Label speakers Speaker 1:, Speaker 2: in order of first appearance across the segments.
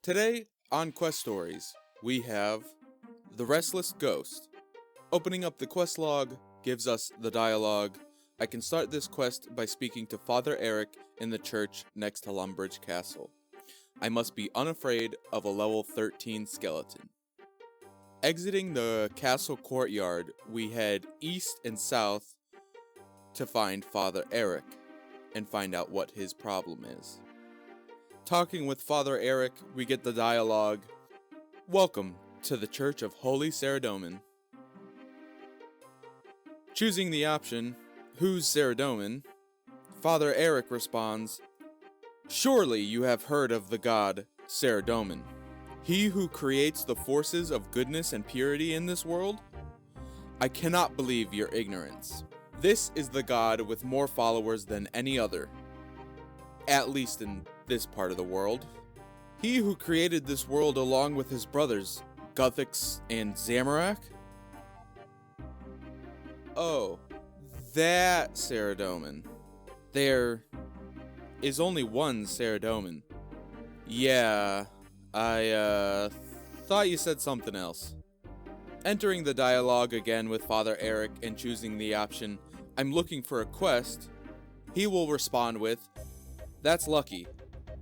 Speaker 1: Today on Quest Stories, we have The Restless Ghost. Opening up the quest log gives us the dialogue. I can start this quest by speaking to Father Eric in the church next to Lumbridge Castle. I must be unafraid of a level 13 skeleton. Exiting the castle courtyard, we head east and south to find Father Eric and find out what his problem is. Talking with Father Eric, we get the dialogue, "Welcome to the Church of Holy Saradomin." Choosing the option, "Who's Saradomin?" Father Eric responds, "Surely you have heard of the god Saradomin, he who creates the forces of goodness and purity in this world? I cannot believe your ignorance. This is the god with more followers than any other, at least in this part of the world. He who created this world along with his brothers, Guthix and Zamorak? Oh, that Saradomin. There is only one Saradomin. Yeah, I thought you said something else." Entering the dialogue again with Father Eric and choosing the option, "I'm looking for a quest," he will respond with, "That's lucky.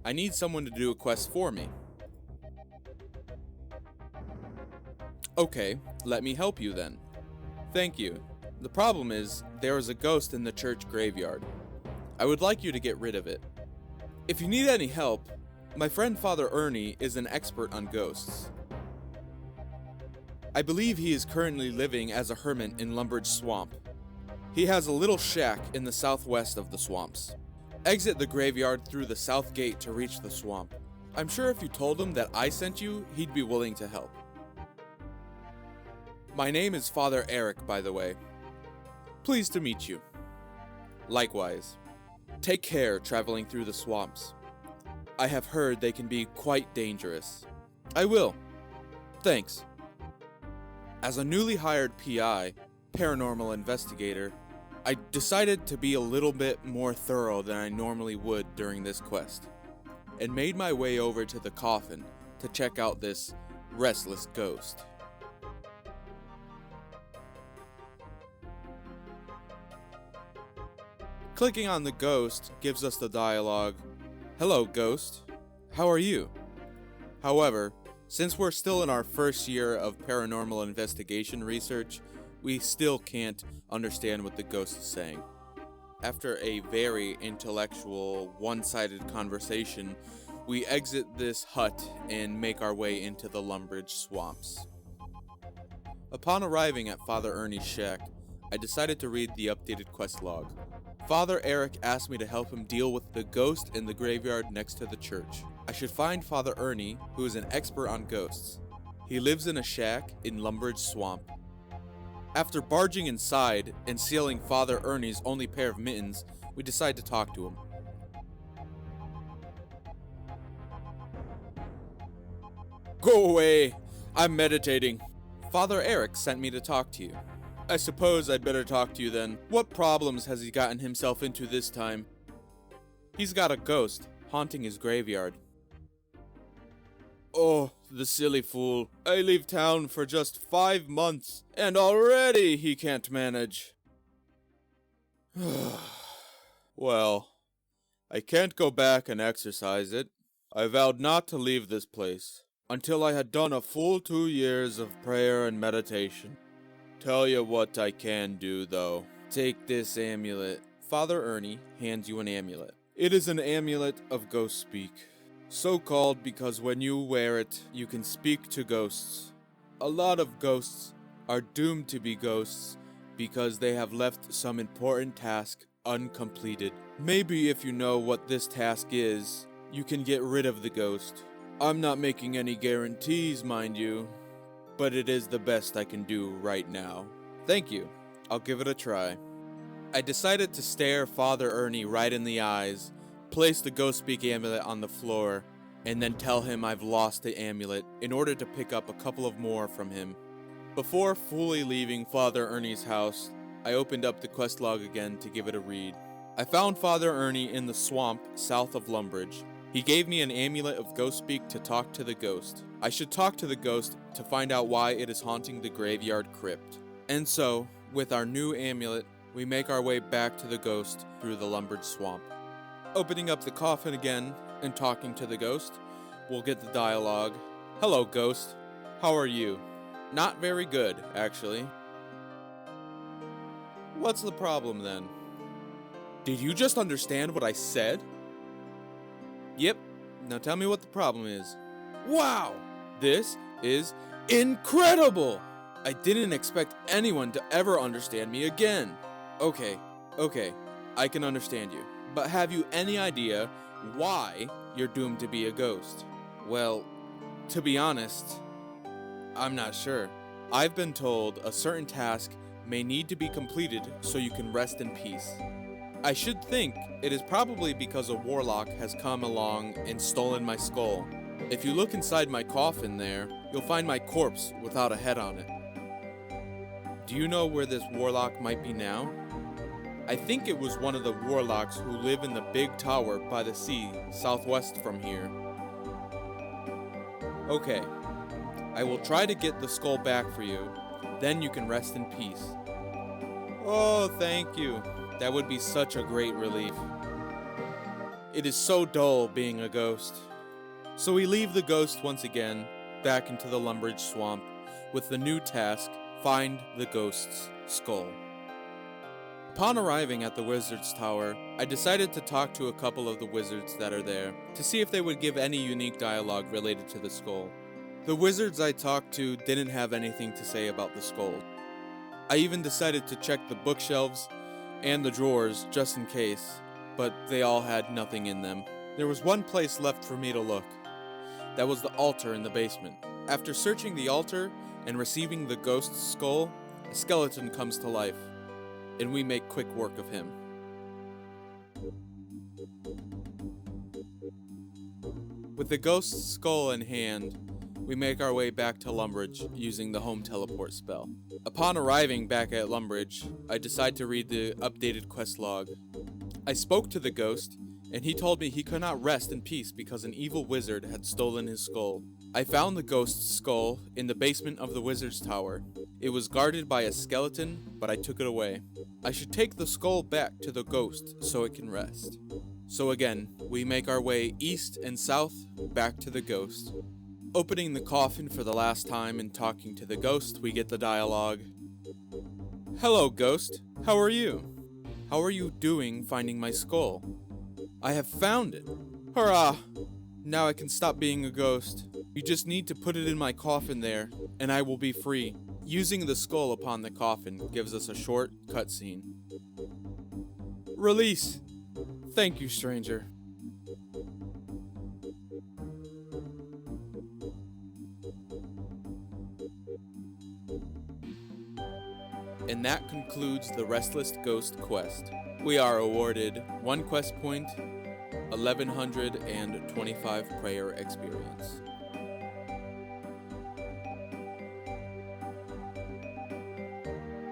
Speaker 1: I need someone to do a quest for me." "Okay, let me help you then." "Thank you. The problem is, there is a ghost in the church graveyard. I would like you to get rid of it. If you need any help, my friend Father Ernie is an expert on ghosts. I believe he is currently living as a hermit in Lumbridge Swamp. He has a little shack in the southwest of the swamps. Exit the graveyard through the south gate to reach the swamp. I'm sure if you told him that I sent you, he'd be willing to help. My name is Father Eric, by the way. Pleased to meet you. Likewise. Take care traveling through the swamps. I have heard they can be quite dangerous." "I will. Thanks." As a newly hired PI, paranormal investigator, I decided to be a little bit more thorough than I normally would during this quest, and made my way over to the coffin to check out this restless ghost. Clicking on the ghost gives us the dialogue, "Hello, ghost. How are you?" However, since we're still in our first year of paranormal investigation research, we still can't understand what the ghost is saying. After a very intellectual, one-sided conversation, we exit this hut and make our way into the Lumbridge swamps. Upon arriving at Father Ernie's shack, I decided to read the updated quest log. Father Eric asked me to help him deal with the ghost in the graveyard next to the church. I should find Father Ernie, who is an expert on ghosts. He lives in a shack in Lumbridge Swamp. After barging inside and sealing Father Ernie's only pair of mittens, we decide to talk to him. "Go away! I'm meditating." "Father Eric sent me to talk to you." "I suppose I'd better talk to you then. What problems has he gotten himself into this time?" "He's got a ghost haunting his graveyard." "Oh, the silly fool. I leave town for just 5 months, and already he can't manage." "Well, I can't go back and exercise it. I vowed not to leave this place until I had done a full 2 years of prayer and meditation. Tell you what I can do, though. Take this amulet." Father Ernie hands you an amulet. It is an amulet of ghost speak. So called because when you wear it, you can speak to ghosts. A lot of ghosts are doomed to be ghosts because they have left some important task uncompleted. Maybe if you know what this task is, you can get rid of the ghost. I'm not making any guarantees, mind you, but it is the best I can do right now. "Thank you. I'll give it a try." I decided to stare Father Ernie right in the eyes, place the ghost speak amulet on the floor, and then tell him I've lost the amulet in order to pick up a couple of more from him. Before fully leaving Father Ernie's house, I opened up the quest log again to give it a read. I found Father Ernie in the swamp south of Lumbridge. He gave me an amulet of ghost speak to talk to the ghost. I should talk to the ghost to find out why it is haunting the graveyard crypt. And so, with our new amulet, we make our way back to the ghost through the Lumbridge swamp. Opening up the coffin again and talking to the ghost, we'll get the dialogue. Hello, ghost. How are you? Not very good, actually. What's the problem then? Did you just understand what I said? Yep. Now tell me what the problem is. Wow! This is incredible! I didn't expect anyone to ever understand me again. Okay, I can understand you. But have you any idea why you're doomed to be a ghost? Well, to be honest, I'm not sure. I've been told a certain task may need to be completed so you can rest in peace. I should think it is probably because a warlock has come along and stolen my skull. If you look inside my coffin there, you'll find my corpse without a head on it. Do you know where this warlock might be now? I think it was one of the warlocks who live in the big tower by the sea, southwest from here. Okay, I will try to get the skull back for you, then you can rest in peace. Oh, thank you. That would be such a great relief. It is so dull being a ghost. So we leave the ghost once again, back into the Lumbridge swamp, with the new task, find the ghost's skull. Upon arriving at the wizard's tower, I decided to talk to a couple of the wizards that are there, to see if they would give any unique dialogue related to the skull. The wizards I talked to didn't have anything to say about the skull. I even decided to check the bookshelves and the drawers just in case, but they all had nothing in them. There was one place left for me to look. That was the altar in the basement. After searching the altar and receiving the ghost's skull, a skeleton comes to life, and we make quick work of him. With the ghost's skull in hand, we make our way back to Lumbridge using the home teleport spell. Upon arriving back at Lumbridge, I decide to read the updated quest log. I spoke to the ghost, and he told me he could not rest in peace because an evil wizard had stolen his skull. I found the ghost's skull in the basement of the wizard's tower. It was guarded by a skeleton, but I took it away. I should take the skull back to the ghost so it can rest. So again, we make our way east and south back to the ghost. Opening the coffin for the last time and talking to the ghost, we get the dialogue. Hello, ghost. How are you? How are you doing finding my skull? I have found it. Hurrah! Now I can stop being a ghost. You just need to put it in my coffin there, and I will be free. Using the skull upon the coffin gives us a short cutscene. Release! Thank you, stranger. And that concludes the Restless Ghost quest. We are awarded 1 quest point, 1125 prayer experience.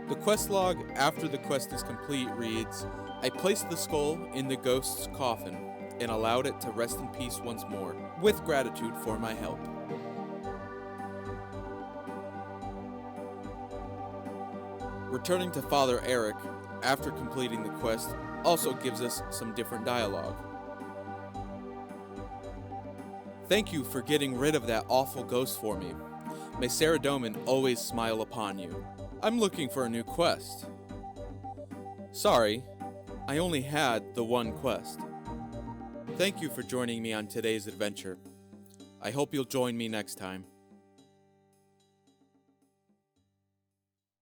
Speaker 1: The quest log after the quest is complete reads, I placed the skull in the ghost's coffin and allowed it to rest in peace once more, with gratitude for my help. Returning to Father Eric after completing the quest also gives us some different dialogue. Thank you for getting rid of that awful ghost for me. May Saradomin always smile upon you. I'm looking for a new quest. Sorry, I only had the 1 quest. Thank you for joining me on today's adventure. I hope you'll join me next time.